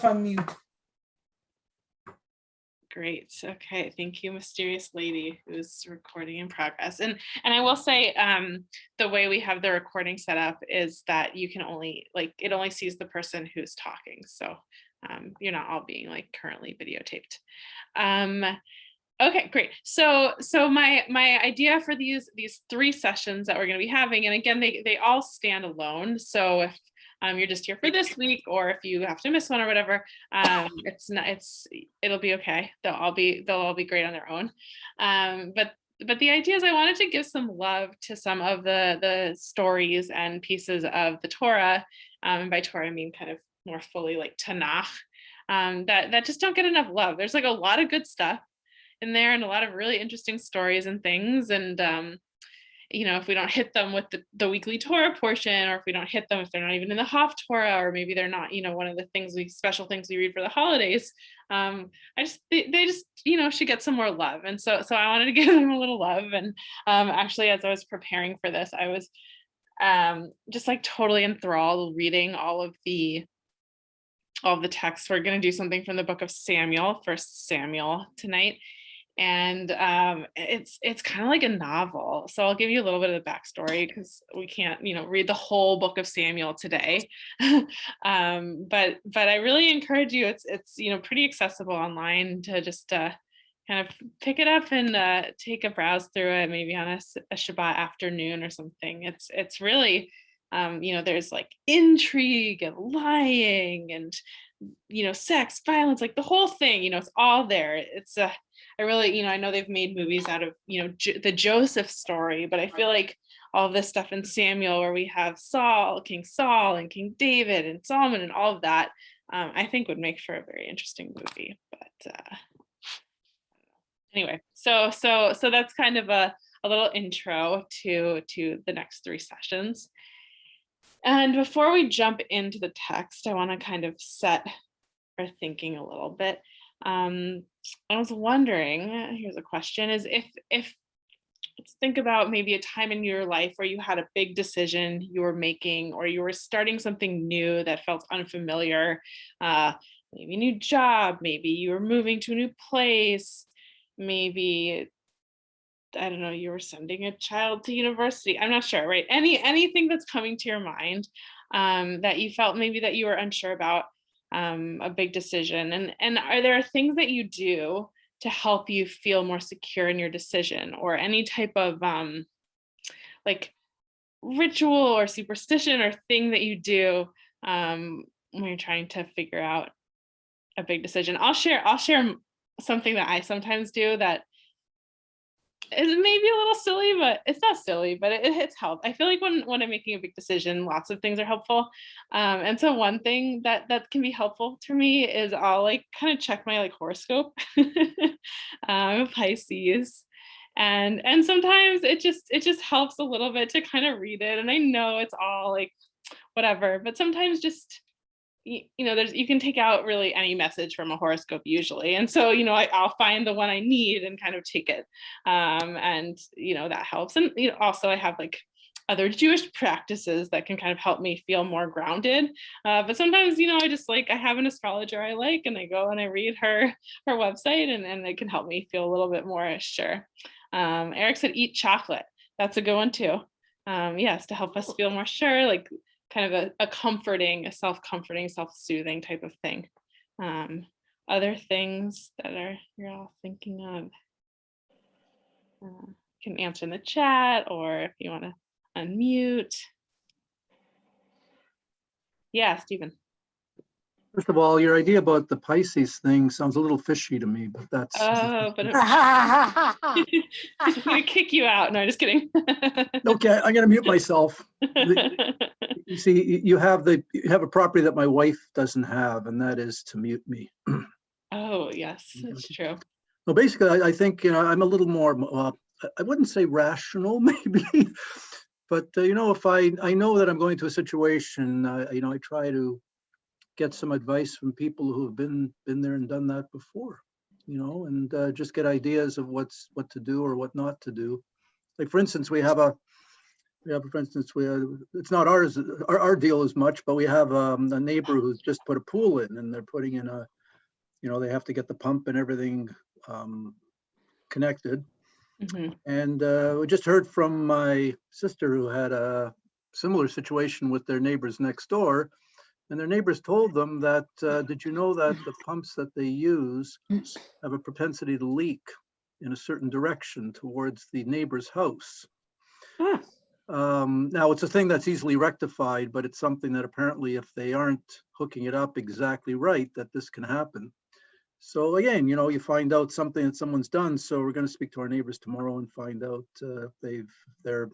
on mute. Great. Okay. Thank you, mysterious lady who's recording in progress. And I will say, the way we have the recording set up is that you can only it only sees the person who's talking. So you're not all being like currently videotaped. Okay, great. So my idea for these 3 sessions that we're going to be having, and again, they all stand alone. So if you're just here for this week, or if you have to miss one or whatever, it'll be okay. They'll all be great on their own. But the idea is I wanted to give some love to some of the stories and pieces of the Torah, and by Torah I mean kind of more fully like Tanakh, that just don't get enough love. There's like a lot of good stuff in there and a lot of really interesting stories and things. And if we don't hit them with the weekly Torah portion, or if we don't hit them if they're not even in the Haftorah, or maybe they're not, one of the special things we read for the holidays, they just should get some more love. And so I wanted to give them a little love. And actually, as I was preparing for this, I was just like totally enthralled reading all of the texts. We're going to do something from the book of Samuel, First Samuel tonight. And it's kind of like a novel. So I'll give you a little bit of the backstory, because we can't, read the whole book of Samuel today. But I really encourage you. It's pretty accessible online to just kind of pick it up and take a browse through it, maybe on a Shabbat afternoon or something. It's really, there's like intrigue and lying and sex, violence, like the whole thing, it's all there. It's I really, I know they've made movies out of, the Joseph story, but I feel like all this stuff in Samuel, where we have King Saul and King David and Solomon and all of that, I think would make for a very interesting movie. But anyway, so that's kind of a little intro to the next 3 sessions. And before we jump into the text, I want to kind of set our thinking a little bit. I was wondering, here's a question, is if let's think about maybe a time in your life where you had a big decision you were making, or you were starting something new that felt unfamiliar, maybe a new job, maybe you were moving to a new place, maybe, I don't know, you were sending a child to university. I'm not sure, right? Anything that's coming to your mind that you felt maybe that you were unsure about, a big decision. And are there things that you do to help you feel more secure in your decision, or any type of like ritual or superstition or thing that you do when you're trying to figure out a big decision? I'll share something that I sometimes do that is maybe a little silly, but it's not silly, but it's helped. I feel like when I'm making a big decision, lots of things are helpful. And so one thing that can be helpful to me is I'll like kind of check my like horoscope. I'm a Pisces. And sometimes it just helps a little bit to kind of read it. And I know it's all like whatever, but sometimes just you can take out really any message from a horoscope usually. And so, I'll find the one I need and kind of take it. And, that helps. And, also I have like other Jewish practices that can kind of help me feel more grounded. But sometimes, I just I have an astrologer I like, and I go and I read her website, and it can help me feel a little bit more sure. Eric said, eat chocolate. That's a good one too. Yes, to help us feel more sure, like kind of a comforting, a self-comforting, self-soothing type of thing. Other things that you're all thinking of, can answer in the chat, or if you want to unmute. Yeah, Stephen. First of all, your idea about the Pisces thing sounds a little fishy to me, but that's... Oh, but I'm going to kick you out. No, just kidding. Okay, I'm going to mute myself. You see, you have a property that my wife doesn't have, and that is to mute me. Oh, yes, that's true. Well, basically, I think, I'm a little more, I wouldn't say rational, maybe, but, if I know that I'm going to a situation, I try to get some advice from people who have been there and done that before, and just get ideas of what to do or what not to do. Like, for instance, we have Yeah, but for instance, it's not ours, our deal as much, but we have a neighbor who's just put a pool in, and they're putting in they have to get the pump and everything connected. Mhm. And we just heard from my sister who had a similar situation with their neighbors next door. And their neighbors told them that, did you know that the pumps that they use have a propensity to leak in a certain direction towards the neighbor's house? Ah, Now, it's a thing that's easily rectified, but it's something that apparently if they aren't hooking it up exactly right, that this can happen. So again, you find out something that someone's done. So we're going to speak to our neighbors tomorrow and find out if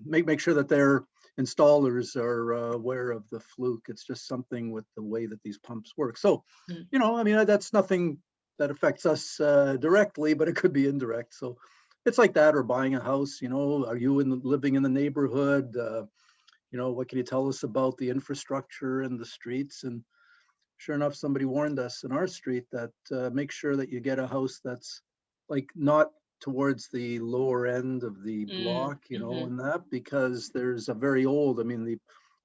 make sure that their installers are aware of the fluke. It's just something with the way that these pumps work. So, mm. I mean, that's nothing that affects us directly, but it could be indirect. So it's like that, or buying a house. Are you living in the neighborhood? What can you tell us about the infrastructure and the streets? And sure enough, somebody warned us in our street that make sure that you get a house that's like not towards the lower end of the block, Mhm. and that, because there's a very old, I mean, the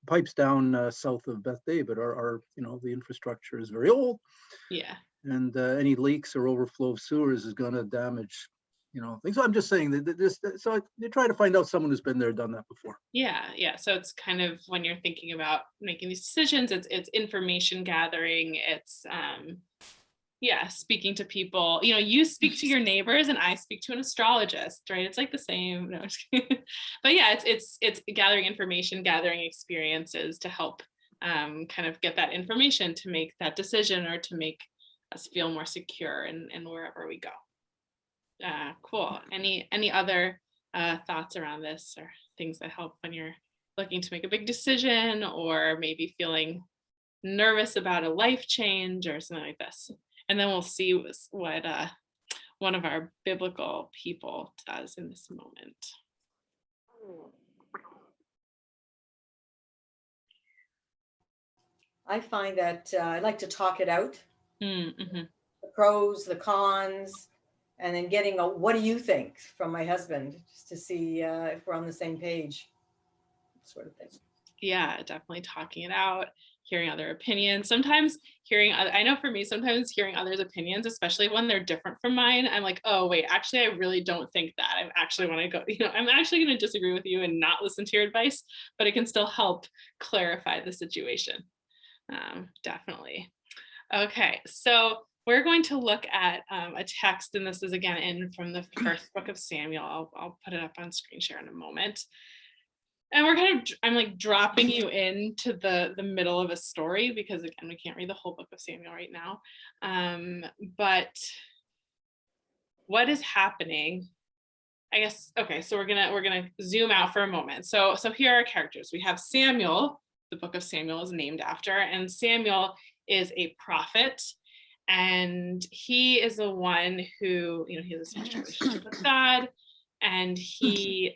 pipes down south of Beth David are the infrastructure is very old, Yeah. and any leaks or overflow of sewers is going to damage, things. So I'm just saying that so you try to find out someone who's been there, done that before. Yeah. So it's kind of when you're thinking about making these decisions, it's information gathering, it's yeah, speaking to people. You speak to your neighbors and I speak to an astrologist, right? It's like the same. No, I'm just kidding. But yeah, it's gathering information, gathering experiences to help kind of get that information to make that decision or to make us feel more secure in wherever we go. Cool. Any other thoughts around this or things that help when you're looking to make a big decision or maybe feeling nervous about a life change or something like this? And then we'll see what one of our biblical people does in this moment. I find that I like to talk it out, Mm-hmm. the pros, the cons, and then getting a what do you think from my husband, just to see if we're on the same page, sort of thing. Yeah, definitely talking it out, hearing other opinions. Sometimes I know for me, sometimes hearing others' opinions, especially when they're different from mine, I'm like, oh, wait, actually, I really don't think that. I actually want to go, I'm actually going to disagree with you and not listen to your advice, but it can still help clarify the situation. Definitely. Okay, so we're going to look at a text, and this is again in from the first book of Samuel. I'll put it up on screen share in a moment. And I'm like dropping you into the middle of a story because again, we can't read the whole book of Samuel right now. But what is happening? I guess, okay, so we're gonna zoom out for a moment. So here are our characters. We have Samuel, the book of Samuel is named after, and Samuel is a prophet. And he is the one who, he has a special relationship with God, and he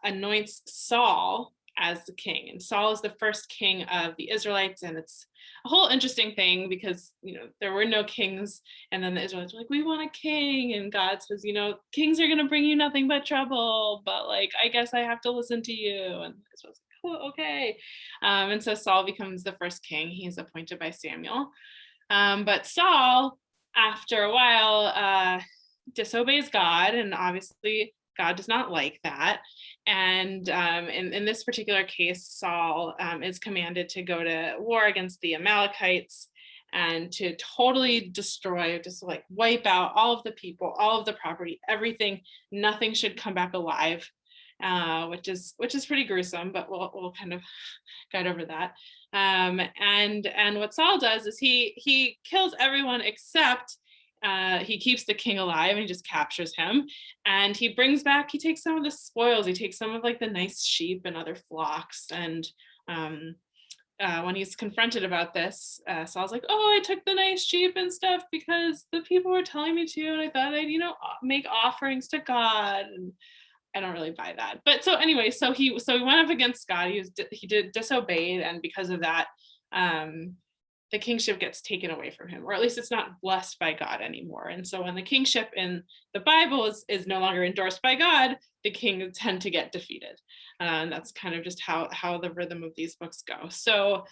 anoints Saul as the king. And Saul is the first king of the Israelites, and it's a whole interesting thing because there were no kings, and then the Israelites were like, we want a king, and God says, kings are going to bring you nothing but trouble, but like I guess I have to listen to you. And Israel's like, oh, okay. And so Saul becomes the first king. He's appointed by Samuel. But Saul, after a while, disobeys God, and obviously God does not like that. And in this particular case, Saul is commanded to go to war against the Amalekites and to totally destroy, just like wipe out all of the people, all of the property, everything. Nothing should come back alive, which is pretty gruesome, but we'll kind of guide over that. And what Saul does is he kills everyone except he keeps the king alive and he just captures him, and he takes some of the spoils. He takes some of like the nice sheep and other flocks. And when he's confronted about this, Saul's like, oh, I took the nice sheep and stuff because the people were telling me to, and I thought I'd make offerings to God. And I don't really buy that. But so anyway, so he went up against God. He disobeyed, and because of that, the kingship gets taken away from him, or at least it's not blessed by God anymore. And so when the kingship in the Bible is no longer endorsed by God, the kings tend to get defeated. And that's kind of just how the rhythm of these books go. So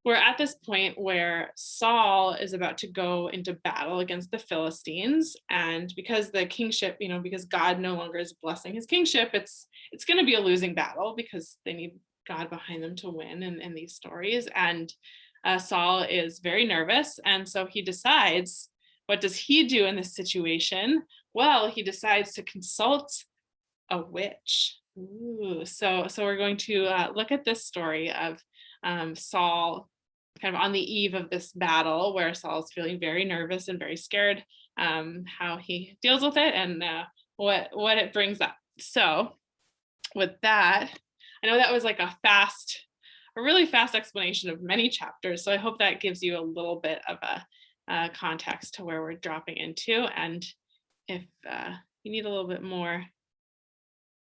we're at this point where Saul is about to go into battle against the Philistines. And because the kingship, because God no longer is blessing his kingship, it's going to be a losing battle because they need God behind them to win in these stories. And Saul is very nervous. And so he decides, what does he do in this situation? Well, he decides to consult a witch. Ooh, so we're going to look at this story of Saul kind of on the eve of this battle where Saul's feeling very nervous and very scared, how he deals with it and what it brings up. So with that, I know that was like a really fast explanation of many chapters. So I hope that gives you a little bit of a context to where we're dropping into. And if you need a little bit more,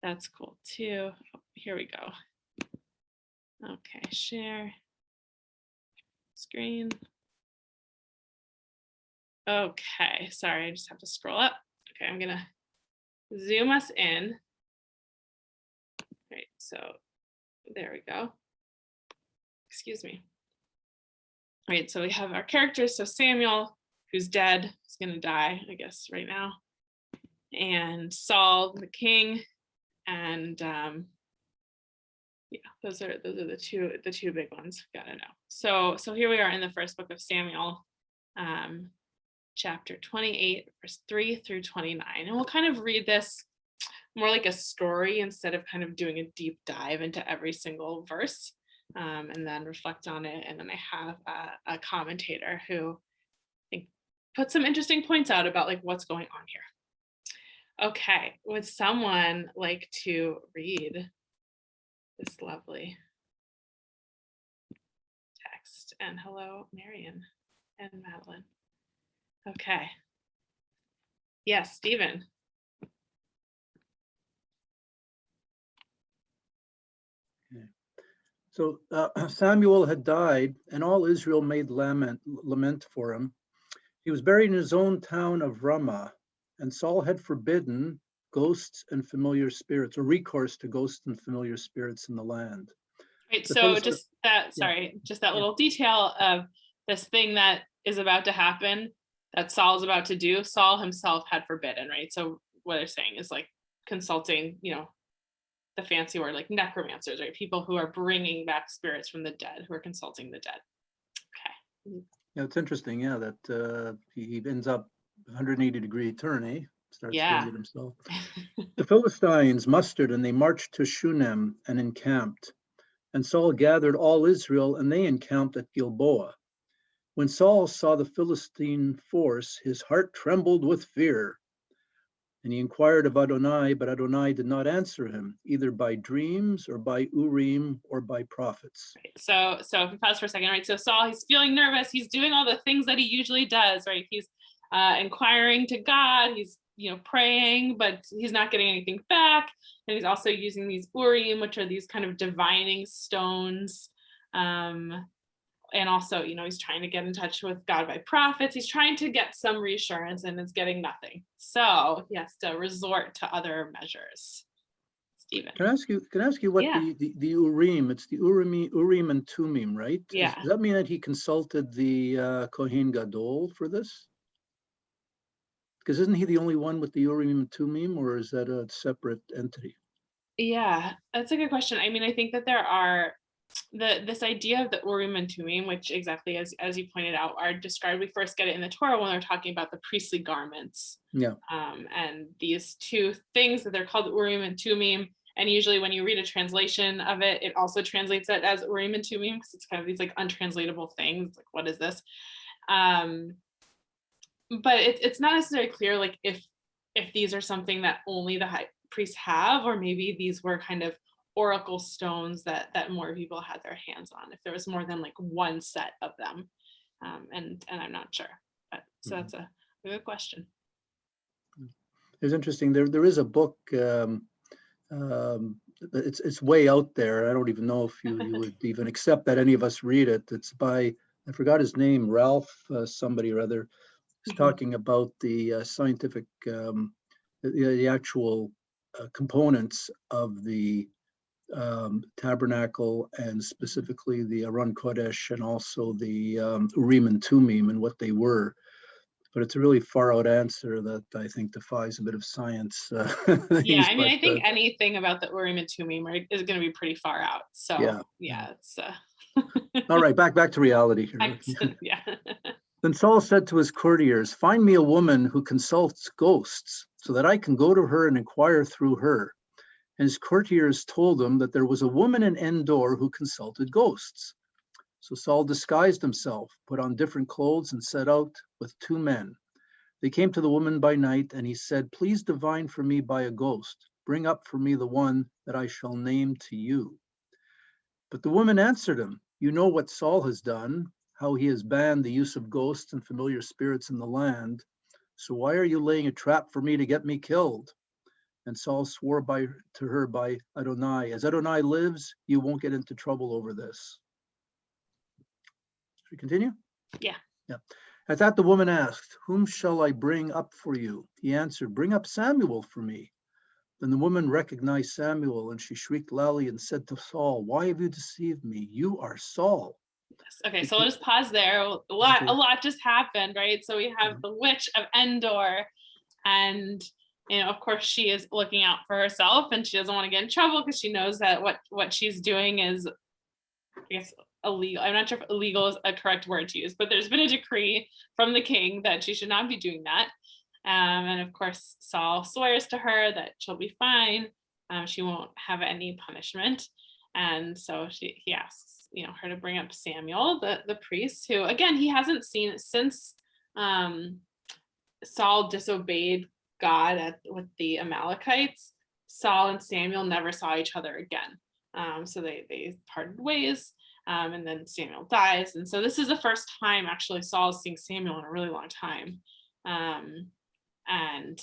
that's cool too. Oh, here we go. Okay, share screen. Okay, sorry, I just have to scroll up. Okay, I'm gonna zoom us in. Right, so there we go. Excuse me. All right, so we have our characters. So Samuel, who's dead, is gonna die, I guess, right now. And Saul, the king, and yeah, those are the two big ones. Gotta know. So here we are in the first book of Samuel, chapter 28, verse 3 through 29, and we'll kind of read this more like a story instead of kind of doing a deep dive into every single verse, and then reflect on it. And then I have a commentator who I think put some interesting points out about like what's going on here. Okay, would someone like to read this lovely text? And hello, Marion and Madeline. Okay. Yes, Stephen. Okay. So Samuel had died, and all Israel made lament for him. He was buried in his own town of Ramah, and Saul had forbidden ghosts and familiar spirits, or recourse to ghosts and familiar spirits in the land. Right, so just that, sorry, just that little detail of this thing that is about to happen, that Saul's about to do, Saul himself had forbidden, right? So what they're saying is like consulting, the fancy word, like necromancers, right? People who are bringing back spirits from the dead, who are consulting the dead. Okay. Yeah, it's interesting, yeah, that he ends up 180-degree turn, eh? Starts doing it himself. The Philistines mustered, and they marched to Shunem and encamped. And Saul gathered all Israel, and they encamped at Gilboa. When Saul saw the Philistine force, his heart trembled with fear. And he inquired of Adonai, but Adonai did not answer him, either by dreams or by Urim or by prophets. Right. So if we pause for a second, right? So Saul, he's feeling nervous. He's doing all the things that he usually does, right? He's inquiring to God. He's praying, but he's not getting anything back. And he's also using these Urim, which are these kind of divining stones. And also, he's trying to get in touch with God by prophets. He's trying to get some reassurance and is getting nothing. So he has to resort to other measures. Stephen. Can I ask you what the Urim, it's the Urim and Tumim, right? Yeah. Does that mean that he consulted the Kohen Gadol for this? Because isn't he the only one with the Urim and Tumim, or is that a separate entity? Yeah, that's a good question. I mean, I think that there are this idea of the Urim and Tumim, which exactly as you pointed out, are described. We first get it in the Torah when they're talking about the priestly garments. Yeah. And these two things that they're called Urim and Tumim. And usually when you read a translation of it, it also translates it as Urim and Tumim because it's kind of these like untranslatable things. Like, what is this? But it's not necessarily clear like if these are something that only the high priests have, or maybe these were kind of oracle stones that more people had their hands on, if there was more than like one set of them. And I'm not sure, but so that's a good question. It's interesting. There is a book. It's way out there. I don't even know if you would even accept that any of us read it. It's by I forgot his name, Ralph, somebody or other, was talking about the scientific, the actual components of the tabernacle, and specifically the Aron Kodesh and also the Urim and Tumim and what they were. But it's a really far out answer that I think defies a bit of science. Yeah, I mean, I think anything about the Urim and Tumim is going to be pretty far out. So yeah, it's all right. Back to reality here. Yeah. Then Saul said to his courtiers, "Find me a woman who consults ghosts, so that I can go to her and inquire through her." And his courtiers told him that there was a woman in Endor who consulted ghosts. So Saul disguised himself, put on different clothes, and set out with 2 men. They came to the woman by night, and he said, "Please divine for me by a ghost. Bring up for me the one that I shall name to you." But the woman answered him, "You know what Saul has done, how he has banned the use of ghosts and familiar spirits in the land. So why are you laying a trap for me to get me killed?" And Saul swore to her by Adonai, "As Adonai lives, you won't get into trouble over this." Should we continue? Yeah. At that the woman asked, "Whom shall I bring up for you?" He answered, "Bring up Samuel for me." Then the woman recognized Samuel, and she shrieked loudly and said to Saul, "Why have you deceived me? You are Saul." Yes. Okay, so we'll just pause there. A lot just happened, right? So we have the witch of Endor, and of course she is looking out for herself, and she doesn't want to get in trouble because she knows that what she's doing is, I guess, illegal. I'm not sure if illegal is a correct word to use, but there's been a decree from the king that she should not be doing that. And of course, Saul swears to her that she'll be fine. She won't have any punishment. And so he asks, her to bring up Samuel, the priest, who, again, he hasn't seen since Saul disobeyed God with the Amalekites. Saul and Samuel never saw each other again. So they parted ways. And then Samuel dies. And so this is the first time actually Saul is seeing Samuel in a really long time. And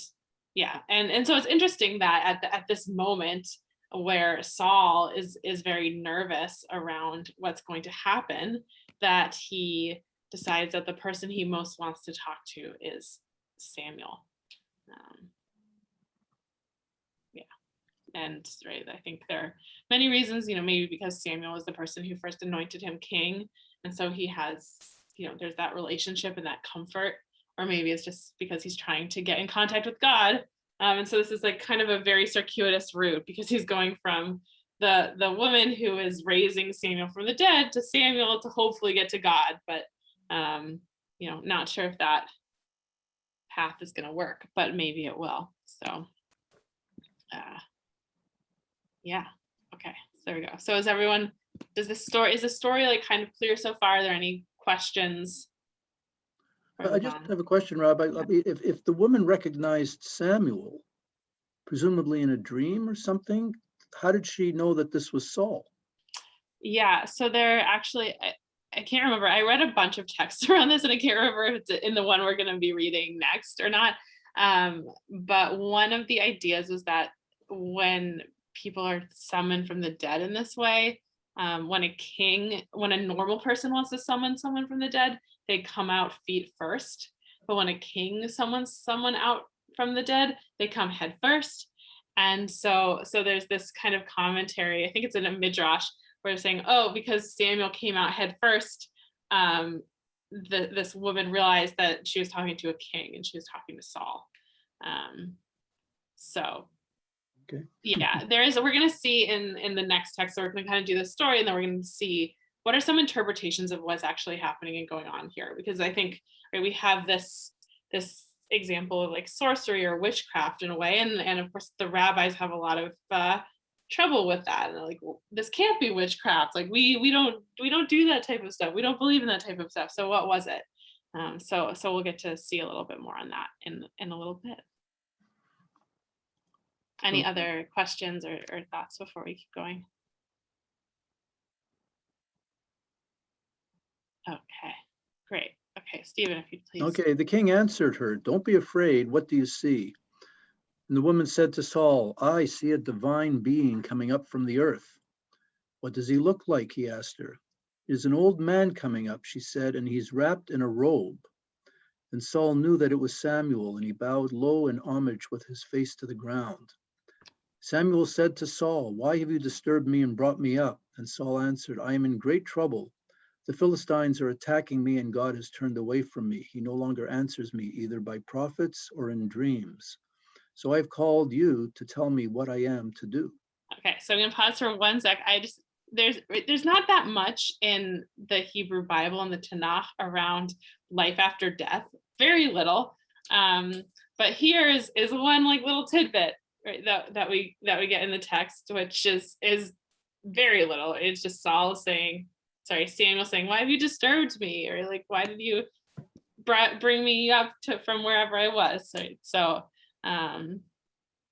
so it's interesting that at this moment where Saul is very nervous around what's going to happen, that he decides that the person he most wants to talk to is Samuel. And right, I think there are many reasons, maybe because Samuel was the person who first anointed him king. And so he has, there's that relationship and that comfort, or maybe it's just because he's trying to get in contact with God. And so this is like kind of a very circuitous route, because he's going from the woman who is raising Samuel from the dead to Samuel to hopefully get to God. But, not sure if that path is going to work, but maybe it will. So, yeah. Okay. So there we go. So is the story like kind of clear so far? Are there any questions? I just have a question, Rob. If the woman recognized Samuel, presumably in a dream or something, how did she know that this was Saul? Yeah. So there actually, I can't remember. I read a bunch of texts around this, and I can't remember if it's in the one we're going to be reading next or not. But one of the ideas was that when people are summoned from the dead in this way, when a normal person wants to summon someone from the dead, they come out feet first. But when a king summons someone out from the dead, they come head first. And so there's this kind of commentary, I think it's in a midrash, where they're saying, oh, because Samuel came out head first, this woman realized that she was talking to a king and she was talking to Saul. Okay. Yeah, we're going to see in the next text, so we're going to kind of do the story, and then we're going to see what are some interpretations of what's actually happening and going on here. Because I think, right, we have this example of like sorcery or witchcraft in a way, and of course the rabbis have a lot of trouble with that, and they're like, well, this can't be witchcraft. Like we don't do that type of stuff. We don't believe in that type of stuff. So what was it? So we'll get to see a little bit more on that in a little bit. Any other questions or thoughts before we keep going? Okay, great. Okay, Stephen, if you'd please. Okay, the king answered her, "Don't be afraid. What do you see?" And the woman said to Saul, "I see a divine being coming up from the earth." "What does he look like?" he asked her. "There's an old man coming up," she said, "and he's wrapped in a robe." And Saul knew that it was Samuel, and he bowed low in homage with his face to the ground. Samuel said to Saul, "Why have you disturbed me and brought me up?" And Saul answered, "I am in great trouble. The Philistines are attacking me, and God has turned away from me. He no longer answers me, either by prophets or in dreams. So I've called you to tell me what I am to do." Okay, so I'm gonna pause for 1 sec. There's not that much in the Hebrew Bible and the Tanakh around life after death. Very little. But here is one like little tidbit, right, that we get in the text, which is very little. It's just Samuel saying, "Why have you disturbed me?" Or like, "Why did you bring me up from wherever I was?" Right? So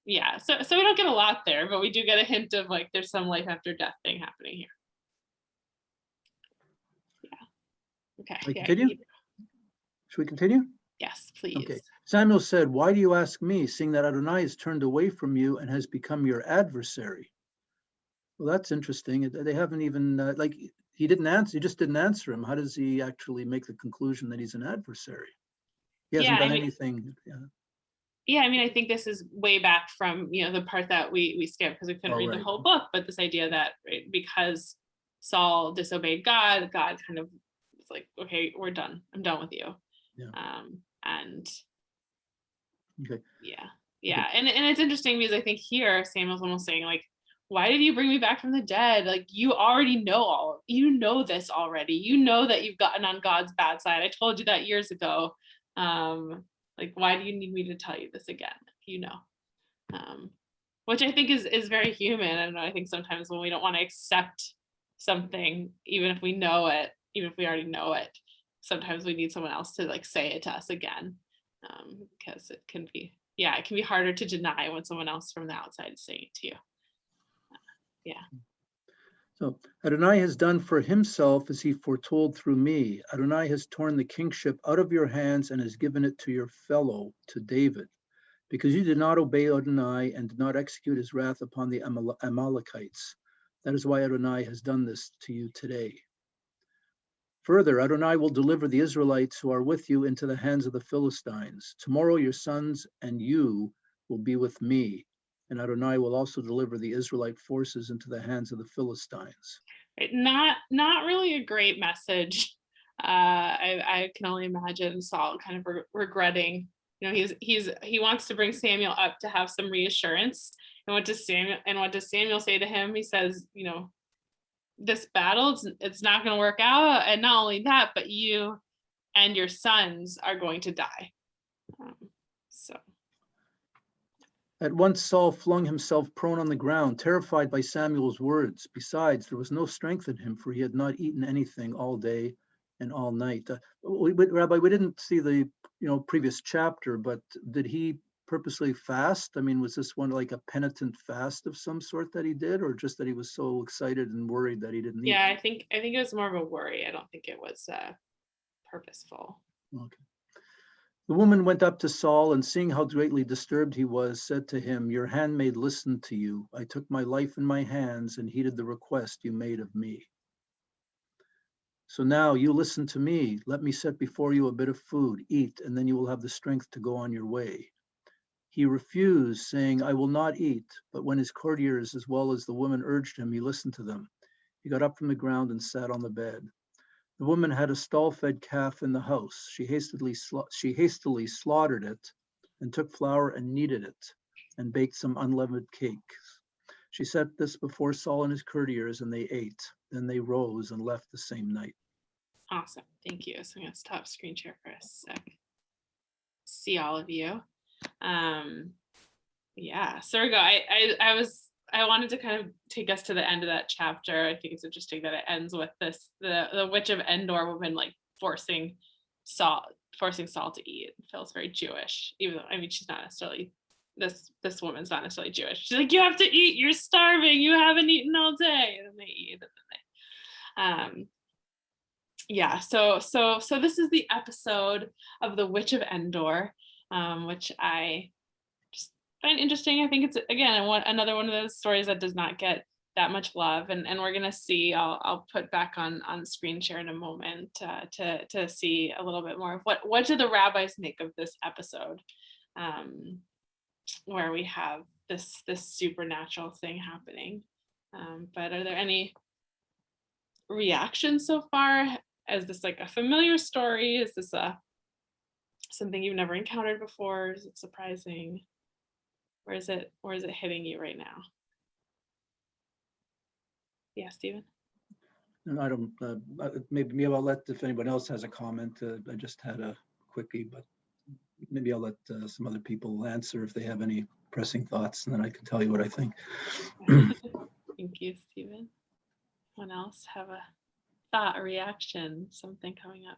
yeah, so we don't get a lot there, but we do get a hint of like there's some life after death thing happening here. Yeah. Okay. I continue? Should we continue? Yes, please. Okay. Samuel said, "Why do you ask me, seeing that Adonai has turned away from you and has become your adversary?" Well, that's interesting. They haven't even like he didn't answer. He just didn't answer him. How does he actually make the conclusion that he's an adversary? He hasn't done anything. Yeah, I mean, I think this is way back from, the part that we skipped because we couldn't read the whole book, but this idea that because Saul disobeyed God, God kind of was like, "Okay, we're done. I'm done with you." Yeah. And okay. Yeah. And it's interesting because I think here Samuel's almost saying like, "Why did you bring me back from the dead? Like, you already know this already. You know that you've gotten on God's bad side. I told you that years ago. Like, why do you need me to tell you this again? Which I think is very human. And I think sometimes when we don't want to accept something, even if we know it, even if we already know it, sometimes we need someone else to like say it to us again, because it can be harder to deny when someone else from the outside is saying it to you. Yeah. So Adonai has done for himself as he foretold through me. Adonai has torn the kingship out of your hands and has given it to your fellow, to David, because you did not obey Adonai and did not execute his wrath upon the Amalekites. That is why Adonai has done this to you today. Further, Adonai will deliver the Israelites who are with you into the hands of the Philistines. Tomorrow your sons and you will be with me, and Adonai will also deliver the Israelite forces into the hands of the Philistines. Not really a great message. I can only imagine Saul kind of regretting. He wants to bring Samuel up to have some reassurance. And what does Samuel say to him? He says, "This battle, it's not going to work out, and not only that, but you and your sons are going to die." At once Saul flung himself prone on the ground, terrified by Samuel's words. Besides, there was no strength in him, for he had not eaten anything all day and all night. Rabbi, we didn't see the previous chapter, but did he purposely fast? I mean, was this one like a penitent fast of some sort that he did, or just that he was so excited and worried that he didn't eat? Yeah, I think it was more of a worry. I don't think it was purposeful. Okay. The woman went up to Saul, and seeing how greatly disturbed he was, said to him, "Your handmaid listened to you. I took my life in my hands and heeded the request you made of me. So now you listen to me. Let me set before you a bit of food. Eat, and then you will have the strength to go on your way." He refused, saying, "I will not eat." But when his courtiers as well as the woman urged him, he listened to them. He got up from the ground and sat on the bed. The woman had a stall-fed calf in the house. She hastily slaughtered it and took flour and kneaded it and baked some unleavened cakes. She set this before Saul and his courtiers, and they ate. Then they rose and left the same night. Awesome. Thank you. So I'm going to stop screen share for a sec. See all of you. Yeah, Sergo, I wanted to kind of take us to the end of that chapter. I think it's interesting that it ends with the witch of Endor woman like forcing Saul to eat. It feels very Jewish, even though, I mean, she's not necessarily, this woman's not necessarily Jewish. She's like, "You have to eat, you're starving, you haven't eaten all day." And then they eat, and then yeah, so this is the episode of the Witch of Endor, which I just find interesting. I think it's, again, another one of those stories that does not get that much love. And we're gonna see, I'll put back on screen share in a moment to see a little bit more of what do the rabbis make of this episode, where we have this supernatural thing happening. But are there any reactions so far? Is this like a familiar story? Is this something you've never encountered before? Is it surprising? Where is it hitting you right now? Yeah, Stephen. And I don't, maybe I'll let, if anyone else has a comment, I just had a quickie, but maybe I'll let some other people answer if they have any pressing thoughts, and then I can tell you what I think. Thank you, Stephen. Anyone else have a thought, a reaction, something coming up?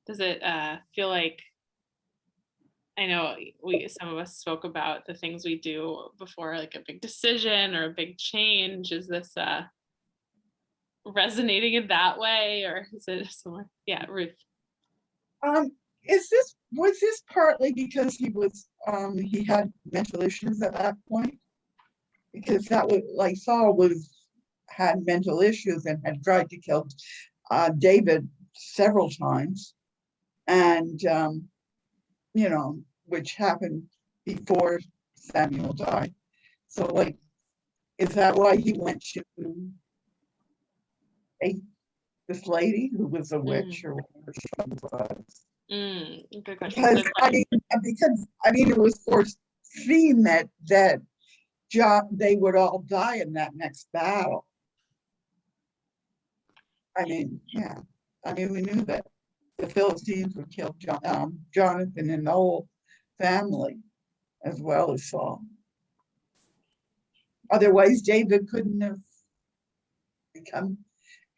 Does it feel like, I know some of us spoke about the things we do before, like a big decision or a big change. Is this resonating in that way, or is it similar? Yeah, Ruth. Was this partly because he had mental issues at that point? Because that was like Saul had mental issues and had tried to kill David several times, and which happened before Samuel died. So, like, is that why he went to this lady who was a witch or whatever she was? Good question. Because it was foreseen that they would all die in that next battle. We knew that the Philistines would kill Jonathan and the whole family, as well as Saul. Otherwise, David couldn't have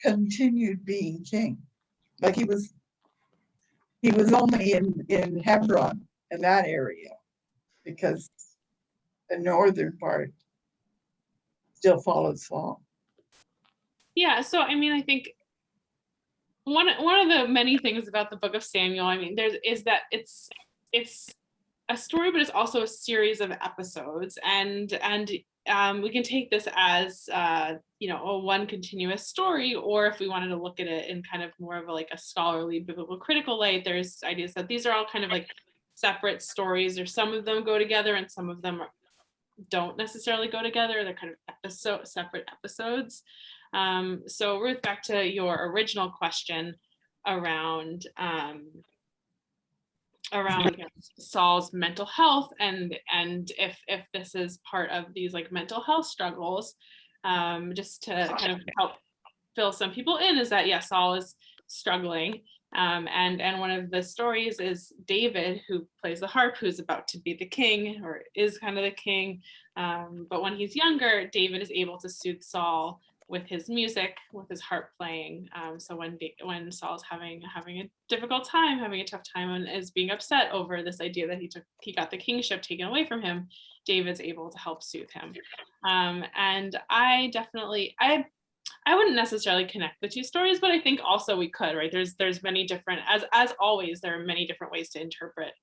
continued being king. Like, he was only in Hebron, in that area, because the northern part still followed Saul. Yeah, so I think one of the many things about the book of Samuel, is that it's a story, but it's also a series of episodes, and we can take this as a one continuous story, or if we wanted to look at it in kind of more of a scholarly biblical critical light, there's ideas that these are all kind of like separate stories, or some of them go together and some of them don't necessarily go together. They're kind of separate episodes. So Ruth, back to your original question around Saul's mental health, and if this is part of these mental health struggles, just to kind of help fill some people in, is that Saul is struggling, and one of the stories is David, who plays the harp, who's about to be the king, or is kind of the king, but when he's younger, David is able to soothe Saul with his music, with his harp playing. So when Saul's having a difficult time, having a tough time, and is being upset over this idea that he got the kingship taken away from him, David's able to help soothe him. And I wouldn't necessarily connect the two stories, but I think also we could, right? There's many different, as always, there are many different ways to interpret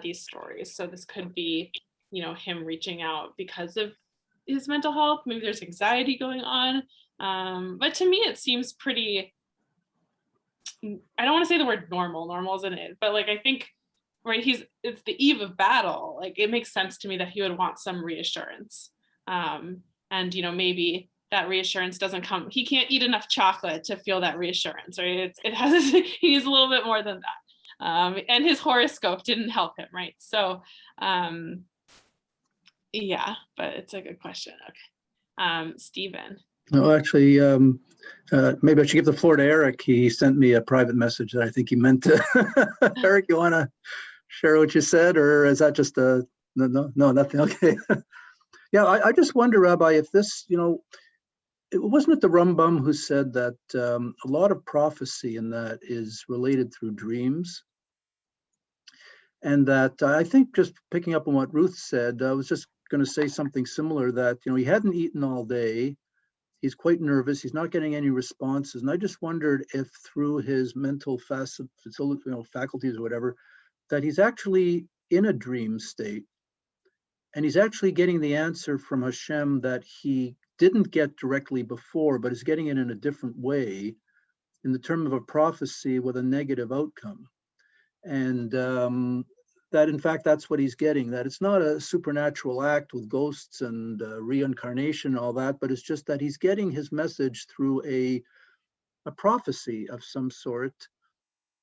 these stories. So this could be, him reaching out because of his mental health. Maybe there's anxiety going on. But to me, it seems pretty, I don't want to say the word normal isn't it? But I think, right, it's the eve of battle. It makes sense to me that he would want some reassurance. And, maybe that reassurance doesn't come, he can't eat enough chocolate to feel that reassurance, right? He needs a little bit more than that. And his horoscope didn't help him, right? So, yeah, but it's a good question. Okay. Stephen. No, actually, maybe I should give the floor to Eric. He sent me a private message that I think he meant to. Eric, you want to share what you said, or is that just no, nothing? Okay. Yeah, I just wonder, Rabbi, if this, wasn't it the Rambam who said that a lot of prophecy in that is related through dreams? And that I think, just picking up on what Ruth said, I was just going to say something similar, that, he hadn't eaten all day. He's quite nervous. He's not getting any responses. And I just wondered if through his mental faculties or whatever, that he's actually in a dream state. And he's actually getting the answer from Hashem that he didn't get directly before, but is getting it in a different way, in the term of a prophecy with a negative outcome. And that, in fact, that's what he's getting, that it's not a supernatural act with ghosts and reincarnation and all that, but it's just that he's getting his message through a prophecy of some sort,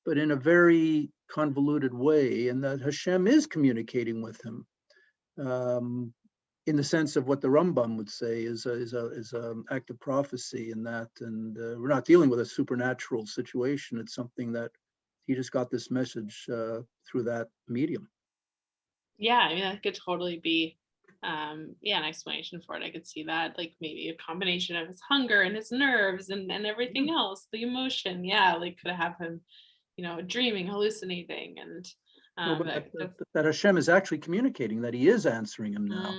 but in a very convoluted way, and that Hashem is communicating with him. In the sense of what the Rambam would say is an act of prophecy in that, and we're not dealing with a supernatural situation. It's something that he just got this message through that medium. Yeah, I mean, that could totally be, an explanation for it. I could see that, like maybe a combination of his hunger and his nerves and everything else, the emotion. Yeah, like could have him, dreaming, hallucinating, and that Hashem is actually communicating, that he is answering him now,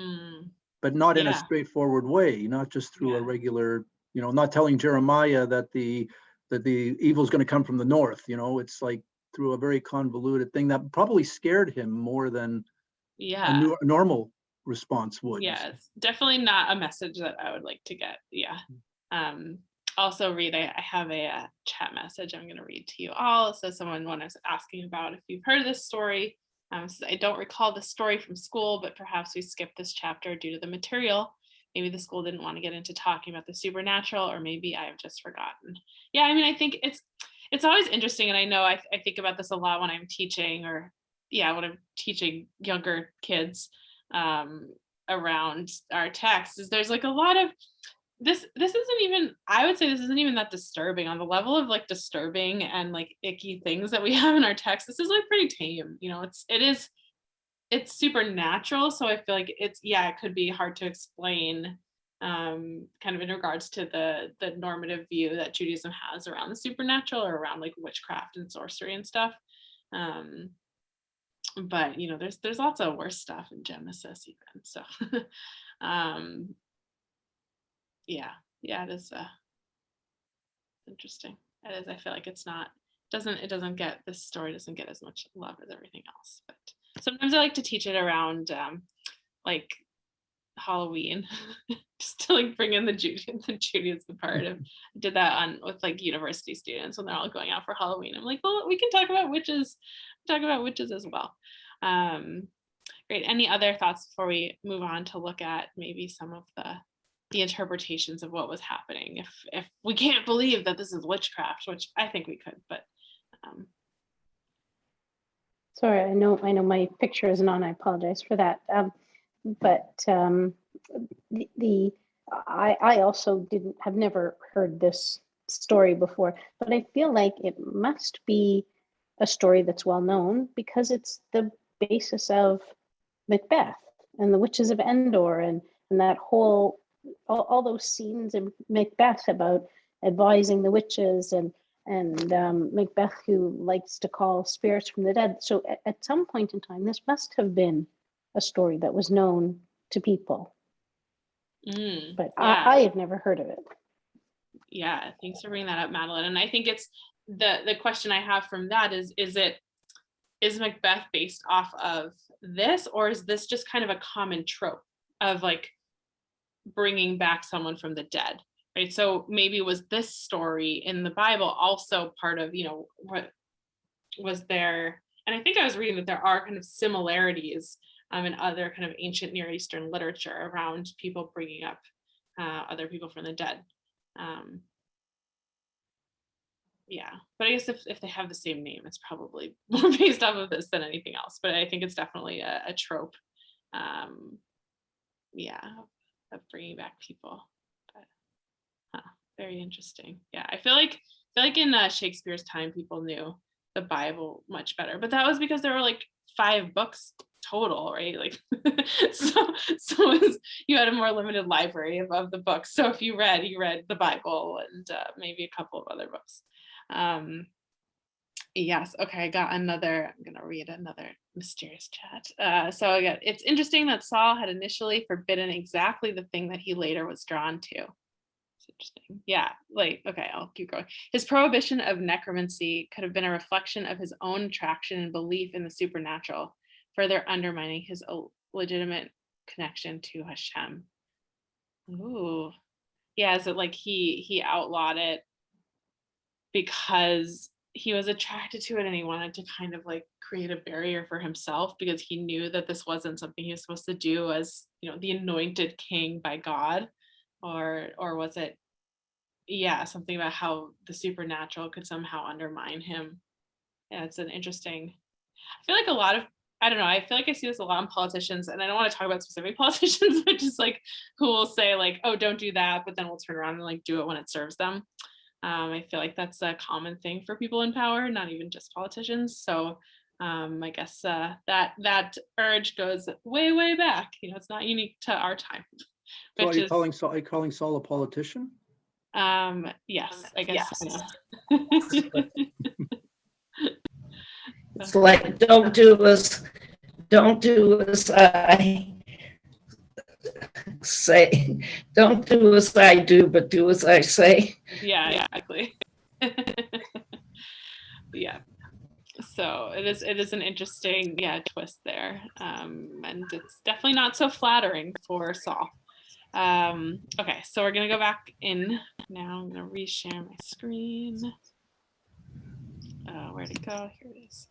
but not in a yeah. straightforward way, not just through a regular, not telling Jeremiah that the evil is going to come from the north. It's like through a very convoluted thing that probably scared him more than a normal response would. Yeah, it's definitely not a message that I would like to get. Yeah. Also, Reed, I have a chat message I'm going to read to you all. So someone was asking about if you've heard of this story. So I don't recall the story from school, but perhaps we skipped this chapter due to the material. Maybe the school didn't want to get into talking about the supernatural, or maybe I have just forgotten. Yeah, I mean, I think it's always interesting. And I know I think about this a lot when I'm teaching, when I'm teaching younger kids around our text, is there's like a lot of this isn't even, I would say this isn't even that disturbing on the level of like disturbing and like icky things that we have in our text. This is like pretty tame, it's supernatural. So I feel like it could be hard to explain kind of in regards to the normative view that Judaism has around the supernatural, or around like witchcraft and sorcery and stuff. But there's lots of worse stuff in Genesis even. So it is interesting. It is. I feel like this story doesn't get as much love as everything else. But sometimes I like to teach it around like Halloween, just to like bring in the Judaism part of. I did that with like university students when they're all going out for Halloween. I'm like, well, we can talk about witches. As well. Great. Any other thoughts before we move on to look at maybe some of the interpretations of what was happening, if we can't believe that this is witchcraft, which I think we could, but sorry, I know my picture isn't on, I apologize for that. I also have never heard this story before, but I feel like it must be a story that's well known, because it's the basis of Macbeth and the Witches of Endor, and that whole all those scenes in Macbeth about advising the witches, and Macbeth, who likes to call spirits from the dead. So at some point in time, this must have been a story that was known to people. But I have never heard of it. Yeah, thanks for bringing that up, Madeline. And I think it's the question I have from that is Macbeth based off of this, or is this just kind of a common trope of like bringing back someone from the dead, right? So maybe was this story in the Bible also part of, what was there? And I think I was reading that there are kind of similarities in other kind of ancient Near Eastern literature around people bringing up other people from the dead. But I guess if they have the same name, it's probably more based off of this than anything else. But I think it's definitely a trope. Of bringing back people. But very interesting. Yeah, I feel like in Shakespeare's time, people knew the Bible much better, but that was because there were like 5 books total, right? Like so you had a more limited library of the books. So if you read the Bible and maybe a couple of other books. Yes. Okay. I'm going to read another mysterious chat. So again, it's interesting that Saul had initially forbidden exactly the thing that he later was drawn to. It's interesting. Yeah. Okay, I'll keep going. His prohibition of necromancy could have been a reflection of his own attraction and belief in the supernatural, further undermining his legitimate connection to Hashem. Ooh, yeah. Is it like he outlawed it because he was attracted to it and he wanted to kind of like create a barrier for himself because he knew that this wasn't something he was supposed to do as, the anointed king by God, or was it, yeah, something about how the supernatural could somehow undermine him? Yeah, it's an interesting. I feel like a lot of, I don't know, I feel like I see this a lot in politicians, and I don't want to talk about specific politicians, but just like who will say like, oh, don't do that, but then we'll turn around and like do it when it serves them. I feel like that's a common thing for people in power, not even just politicians. So I guess that urge goes way, way back. It's not unique to our time. So are you calling Saul a politician? Yes, I guess. Yes. So. It's like, don't do as I say. Don't do as I do, but do as I say. Yeah, exactly. Yeah. So it is an interesting, twist there. And it's definitely not so flattering for Saul. Okay, so we're gonna go back in now. I'm gonna reshare my screen. Where'd it go? Here it is.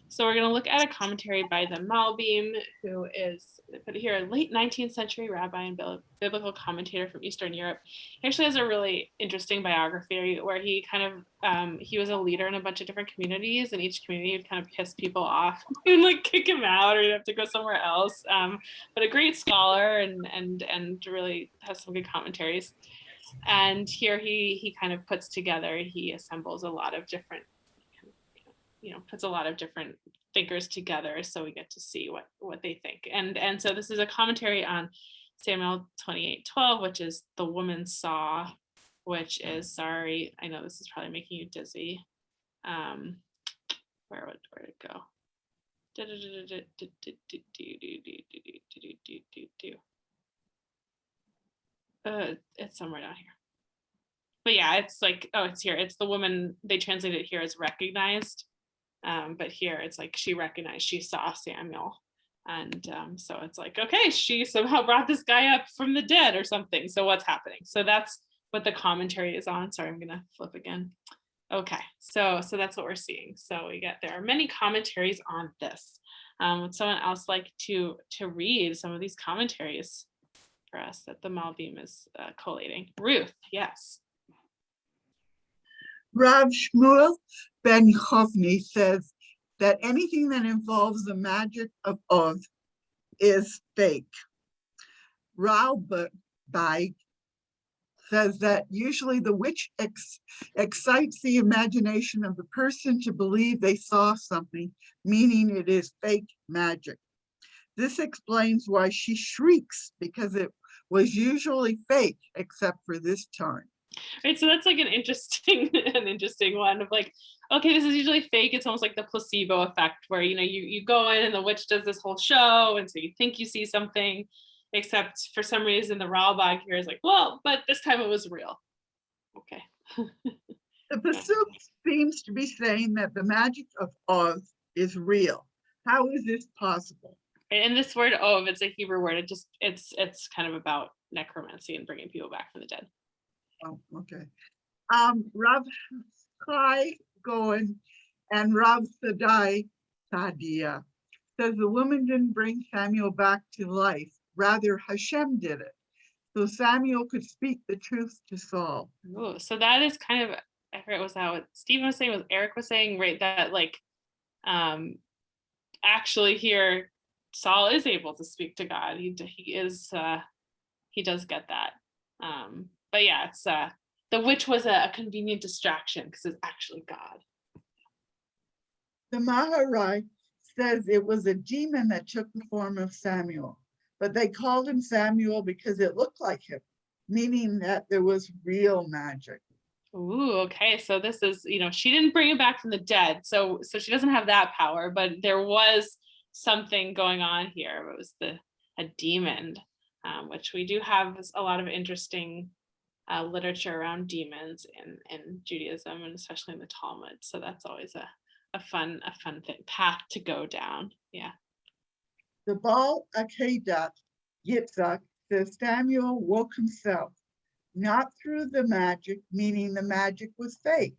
So we're going to look at a commentary by the Malbim, who is, they put it here, a late 19th century rabbi and biblical commentator from Eastern Europe. He actually has a really interesting biography where he kind of, he was a leader in a bunch of different communities, and each community would kind of piss people off and like kick him out, or he'd have to go somewhere else. But a great scholar and really has some good commentaries. And here he kind of puts together, he assembles a lot of different, puts a lot of different thinkers together, so we get to see what they think. And so this is a commentary on Samuel 28:12, which is the woman saw, which is, sorry, I know this is probably making you dizzy. Where did it go? It's somewhere down here. But yeah, it's like, oh, it's here. It's the woman, they translate it here as recognized. But here it's like she recognized, she saw Samuel. And so it's like, okay, she somehow brought this guy up from the dead or something. So what's happening? So that's what the commentary is on. Sorry, I'm gonna flip again. Okay, so that's what we're seeing. So there are many commentaries on this. Would someone else like to read some of these commentaries for us that the Malbim is collating? Ruth, yes. Rav Shmuel ben Chovni says that anything that involves the magic of Oz is fake. Rabbi says that usually the witch excites the imagination of the person to believe they saw something, meaning it is fake magic. This explains why she shrieks, because it was usually fake, except for this time. Right, so that's like an interesting one of like, okay, this is usually fake. It's almost like the placebo effect where, you go in and the witch does this whole show, and so you think you see something, except for some reason the Ralbag here is like, well, but this time it was real. Okay. The pasuk seems to be saying that the magic of Oz is real. How is this possible? And this word Ov, it's a Hebrew word. It's kind of about necromancy and bringing people back from the dead. Oh, okay. Rav Chai Goen and Rav Sadai Sadia says the woman didn't bring Samuel back to life. Rather, Hashem did it. So Samuel could speak the truth to Saul. Oh, so that is kind of, I forget what Stephen was saying, what Eric was saying, right? That like, actually here, Saul is able to speak to God. He does get that. But yeah, it's the witch was a convenient distraction because it's actually God. The Maharai says it was a demon that took the form of Samuel, but they called him Samuel because it looked like him, meaning that there was real magic. Ooh, okay. So this is, she didn't bring him back from the dead, so she doesn't have that power, but there was something going on here. It was a demon, which we do have a lot of interesting literature around demons in Judaism, and especially in the Talmud. So that's always a fun path to go down. Yeah. The Baal Akedat Yitzhak says Samuel woke himself, not through the magic, meaning the magic was fake.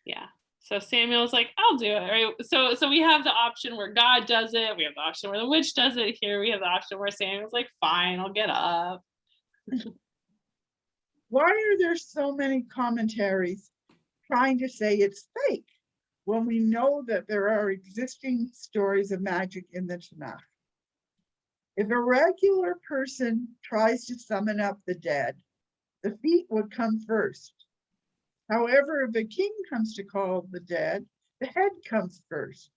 Yeah. So Samuel's like, I'll do it, right? So we have the option where God does it. We have the option where the witch does it. Here we have the option where Samuel's like, fine, I'll get up. Why are there so many commentaries trying to say it's fake when we know that there are existing stories of magic in the Tanakh? If a regular person tries to summon up the dead, the feet would come first. However, if a king comes to call the dead, the head comes first.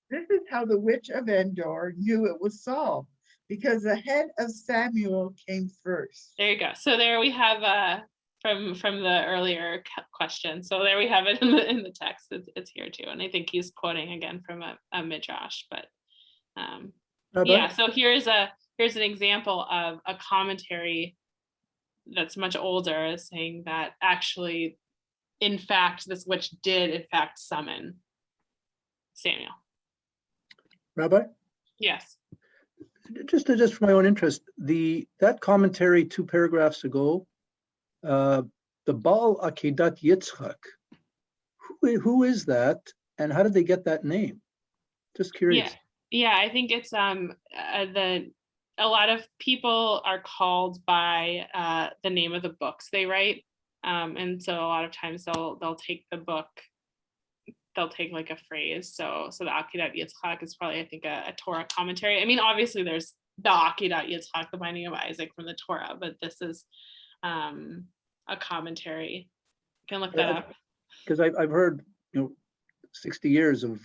This is how the witch of Endor knew it was Saul, because the head of Samuel came first. There you go. So there we have from the earlier question. So there we have it in the text. It's here too, and I think he's quoting again from a midrash. But yeah. So here's an example of a commentary that's much older, saying that actually, in fact, this witch did in fact summon Samuel. Rabbi? Yes. Just for my own interest, that commentary 2 paragraphs ago, the Baal Akedat Yitzchak, who is that, and how did they get that name? Just curious. Yeah, I think it's a lot of people are called by the name of the books they write, and so a lot of times they'll take the book, they'll take like a phrase. So the Akedat Yitzchak is probably, I think, a Torah commentary. I mean, obviously there's the Akedat Yitzchak, the binding of Isaac from the Torah, but this is a commentary. You can look that up. Because I've heard, 60 years of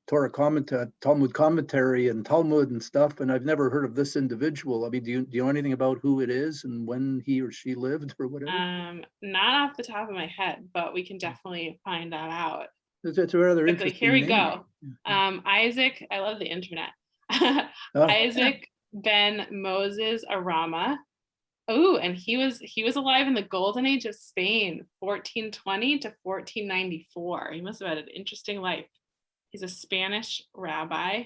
Torah commentary, Talmud commentary and Talmud and stuff, and I've never heard of this individual. I mean, do you know anything about who it is and when he or she lived or whatever? Not off the top of my head, but we can definitely find that out. It's a rather interesting Here we name. go. Isaac, I love the internet. Isaac ben Moses Arama. Oh, and he was alive in the golden age of Spain, 1420 to 1494. He must have had an interesting life. He's a Spanish rabbi.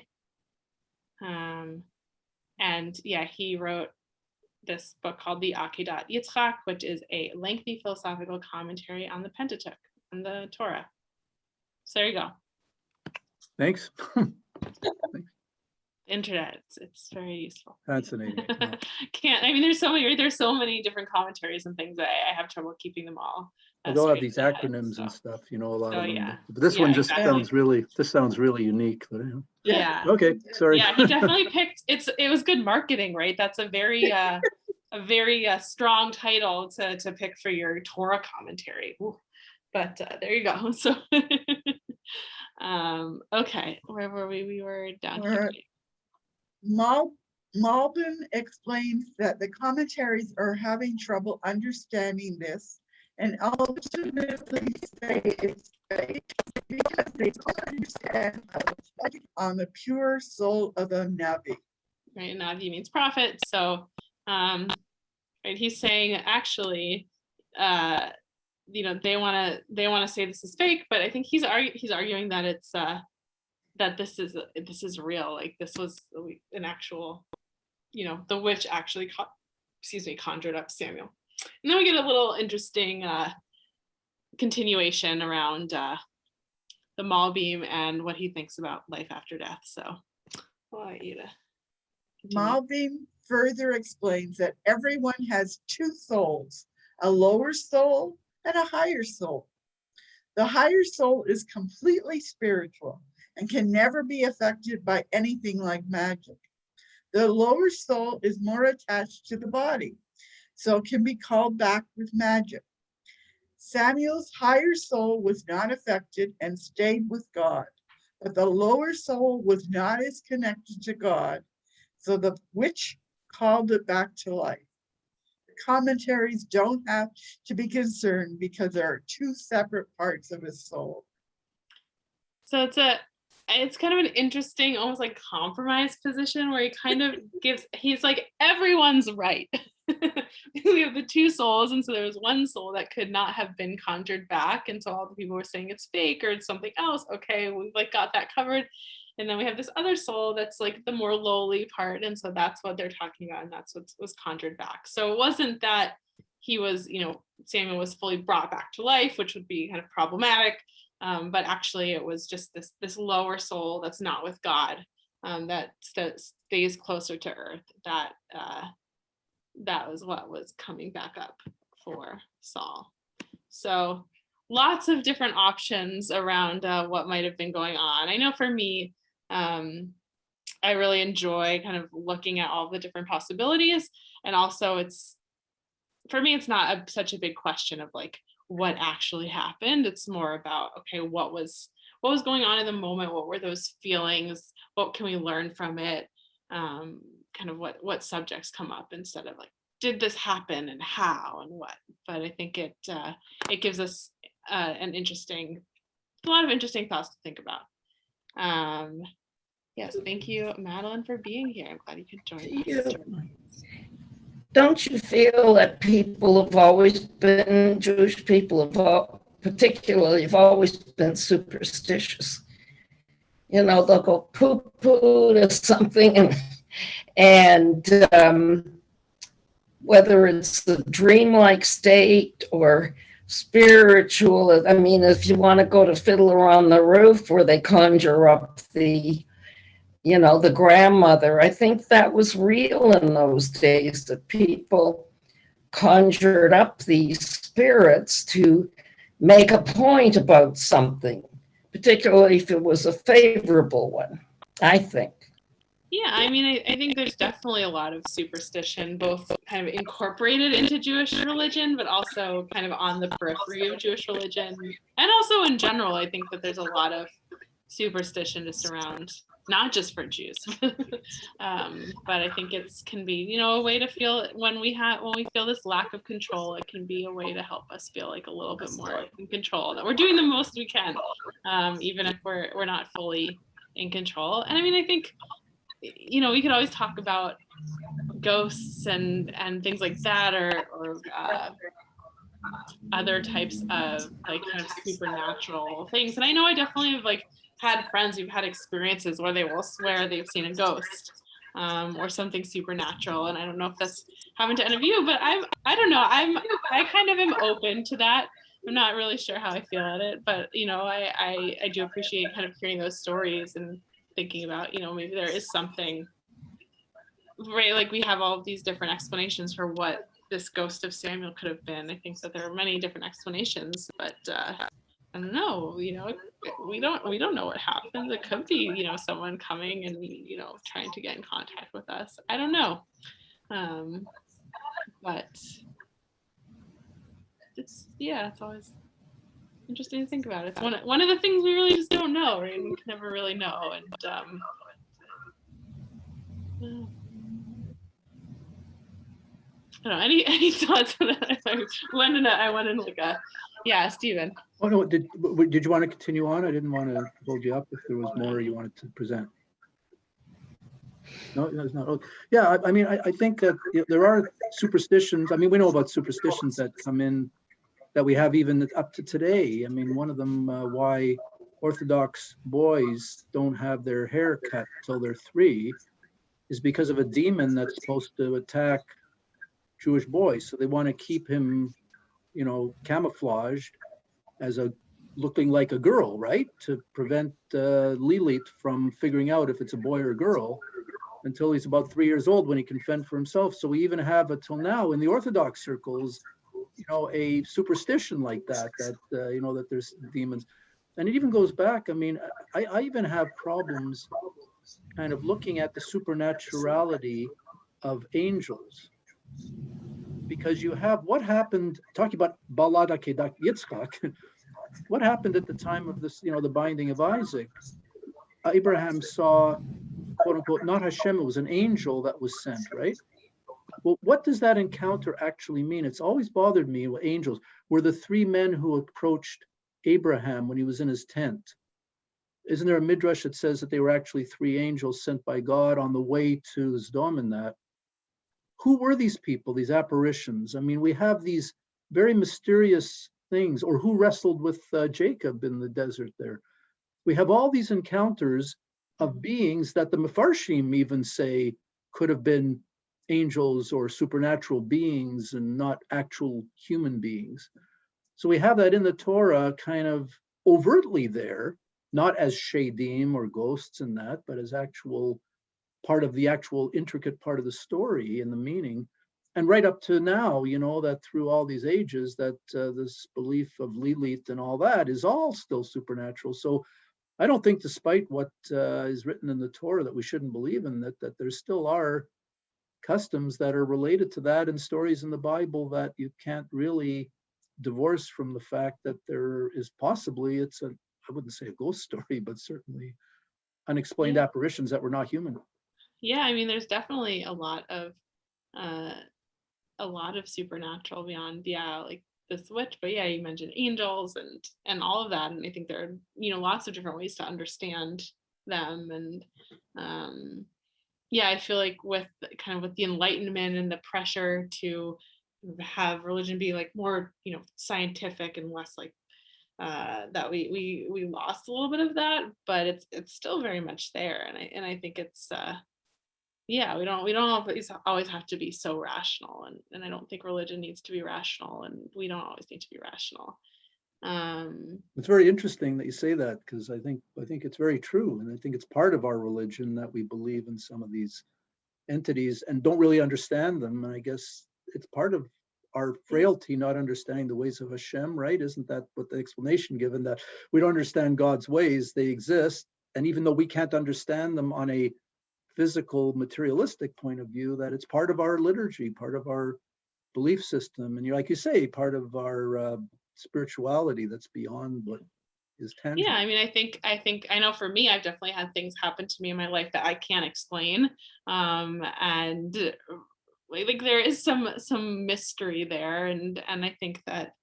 And yeah, he wrote this book called the Akedat Yitzchak, which is a lengthy philosophical commentary on the Pentateuch and the Torah. So there you go. Thanks. Internet, it's very useful. Fascinating. There's so many different commentaries and things that I have trouble keeping them all. They'll have these acronyms and stuff, a lot of them. Yeah. But this one just exactly. sounds really unique. Yeah. Okay, sorry. Yeah, he definitely picked. It was good marketing, right? That's a very strong title to pick for your Torah commentary. Ooh. But there you go. So, okay, where were we? We were down here. Malbim explains that the commentaries are having trouble understanding this and ultimately say it's fake because they don't understand on the pure soul of a Navi. Right, Navi means prophet. So, right, he's saying actually, they want to say this is fake, but I think he's arguing that it's that this is real. Like this was an actual, the witch actually conjured up Samuel. And then we get a little interesting continuation around the Malbim and what he thinks about life after death. So I'll let you to continue. Malbim further explains that everyone has 2 souls, a lower soul and a higher soul. The higher soul is completely spiritual and can never be affected by anything like magic. The lower soul is more attached to the body, so it can be called back with magic. Samuel's higher soul was not affected and stayed with God, but the lower soul was not as connected to God, so the witch called it back to life. The commentaries don't have to be concerned because there are 2 separate parts of his soul. So it's kind of an interesting, almost like compromise position where he kind of he's like, everyone's right. we have the two souls, and so there was one soul that could not have been conjured back, and so all the people were saying it's fake or it's something else. Okay, we like got that covered. And then we have this other soul that's like the more lowly part, and so that's what they're talking about, and that's what was conjured back. So it wasn't that he was, Samuel was fully brought back to life, which would be kind of problematic, but actually it was just this lower soul that's not with God, that stays closer to earth. That was what was coming back up for Saul. So lots of different options around what might have been going on. I know for me, I really enjoy kind of looking at all the different possibilities, and also for me it's not such a big question of like what actually happened. It's more about, okay, what was going on in the moment, what were those feelings, what can we learn from it, kind of what subjects come up, instead of like, did this happen and how and what. But I think it gives us a lot of interesting thoughts to think about. Yes, thank you, Madeline, for being here. I'm glad you could join us. Don't you feel that people have always been, Jewish people particularly, have always been superstitious? They'll go poo-poo to something, and whether it's the dreamlike state or spiritual. I mean, if you want to go to Fiddler on the Roof, where they conjure up the grandmother, I think that was real in those days, that people conjured up these spirits to make a point about something, particularly if it was a favorable one, I think. Yeah, I mean, I think there's definitely a lot of superstition, both kind of incorporated into Jewish religion, but also kind of on the periphery of Jewish religion. And also in general, I think that there's a lot of superstition just around, not just for Jews, but I think it can be, a way to feel when we feel this lack of control. It can be a way to help us feel like a little bit more in control, that we're doing the most we can, even if we're not fully in control. And I mean, I think, we could always talk about ghosts and things like that, or other types of like kind of supernatural things. And I know I definitely have like had friends who've had experiences where they will swear they've seen a ghost, or something supernatural. And I don't know if that's happened to any of you, but I don't know. I kind of am open to that. I'm not really sure how I feel at it, but I do appreciate kind of hearing those stories and thinking about, maybe there is something, right? Like we have all of these different explanations for what this ghost of Samuel could have been. I think that there are many different explanations, but I don't know, we don't know what happens. It could be, someone coming and, trying to get in contact with us. I don't know. But it's always interesting to think about. It's one of the things we really just don't know, right? We can never really know. And I don't know, any thoughts on that? I went in like a, yeah, Stephen. Oh, no, did you want to continue on? I didn't want to hold you up if there was more you wanted to present. No, it's not. Yeah, I mean, I think that there are superstitions. I mean, we know about superstitions that come in that we have even up to today. I mean, one of them, why Orthodox boys don't have their hair cut till they're 3 is because of a demon that's supposed to attack Jewish boys. So they want to keep him, camouflaged as looking like a girl, right? To prevent Lilith from figuring out if it's a boy or a girl until he's about 3 years old, when he can fend for himself. So we even have until now in the Orthodox circles, a superstition like that that there's demons. And it even goes back. I mean, I even have problems kind of looking at the supernaturality of angels, because you have what happened, talking about Balada Kedak Yitzchak, what happened at the time of this, the binding of Isaac. Abraham saw, quote unquote, not Hashem, it was an angel that was sent, right? Well, what does that encounter actually mean? It's always bothered me with angels. Were the 3 men who approached Abraham when he was in his tent? Isn't there a midrash that says that they were actually 3 angels sent by God on the way to Sodom and that? who were these people, these apparitions? I mean, we have these very mysterious things, or who wrestled with Jacob in the desert there. We have all these encounters of beings that the Mefarshim even say could have been angels or supernatural beings and not actual human beings. So we have that in the Torah kind of overtly there, not as shadim or ghosts and that, but as actual part of the actual intricate part of the story and the meaning. And right up to now, you know, that through all these ages, that this belief of Lilith and all that is all still supernatural. So I don't think, despite what is written in the Torah, that we shouldn't believe in that, that there still are customs that are related to that and stories in the Bible that you can't really divorce from the fact that there is possibly, it's a, I wouldn't say a ghost story, but certainly unexplained apparitions that were not human. Yeah, I mean, there's definitely a lot of supernatural beyond, like the switch. But yeah, you mentioned angels and all of that, and I think there are, you know, lots of different ways to understand them. And yeah, I feel like with the Enlightenment and the pressure to have religion be like more, you know, scientific and less like that we lost a little bit of that, but it's still very much there. And I think it's yeah, we don't always have to be so rational, and I don't think religion needs to be rational, and we don't always need to be rational. It's very interesting that you say that, because I think it's very true, and I think it's part of our religion that we believe in some of these entities and don't really understand them. And I guess it's part of our frailty, not understanding the ways of Hashem, right? Isn't that what the explanation given, that we don't understand God's ways? They exist, and even though we can't understand them on a physical, materialistic point of view, that it's part of our liturgy, part of our belief system, and like you say, part of our spirituality that's beyond what is tangible. Yeah, I mean, I know for me, I've definitely had things happen to me in my life that I can't explain, and like there is some mystery there, and I think that,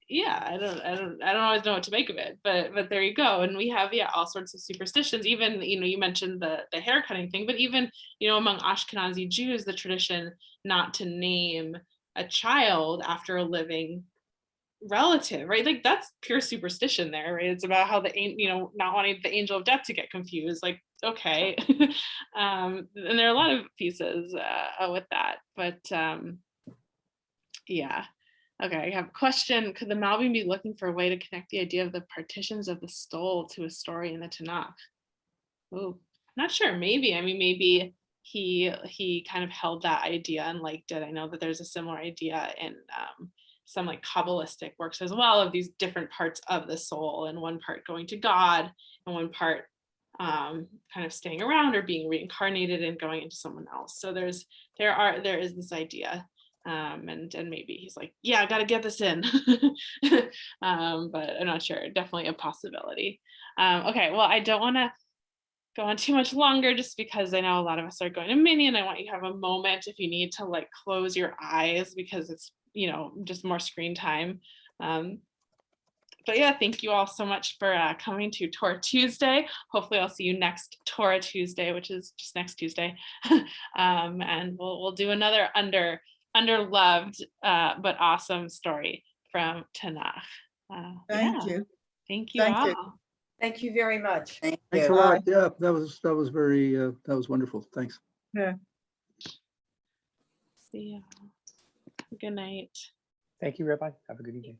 yeah, I don't always know what to make of it, but there you go. And we have, yeah, all sorts of superstitions. Even, you know, you mentioned the hair cutting thing, but even, you know, among Ashkenazi Jews, the tradition not to name a child after a living relative, right? Like that's pure superstition there, right? It's about how you know, not wanting the angel of death to get confused. Like, okay. And there are a lot of pieces with that, but yeah. Okay, I have a question. Could the Malbim be looking for a way to connect the idea of the partitions of the soul to a story in the Tanakh? Oh, not sure. Maybe. I mean, maybe he kind of held that idea and liked it. I know that there's a similar idea in some like Kabbalistic works as well, of these different parts of the soul, and one part going to God and one part kind of staying around or being reincarnated and going into someone else. So there is this idea. And maybe he's like, yeah, I got to get this in. But I'm not sure. Definitely a possibility. Okay, well, I don't want to go on too much longer, just because I know a lot of us are going to mini, and I want you to have a moment if you need to like close your eyes, because it's, you know, just more screen time. But yeah, thank you all so much for coming to Torah Tuesday. Hopefully I'll see you next Torah Tuesday, which is just next Tuesday. And we'll do another underloved but awesome story from Tanakh. Thank you. Thank you Thank all. you. Thank you very much. Thank Thanks a you. lot. Yeah, that was very that was wonderful. Thanks. Yeah. See ya. Good night. Thank you, Rabbi. Have a good evening.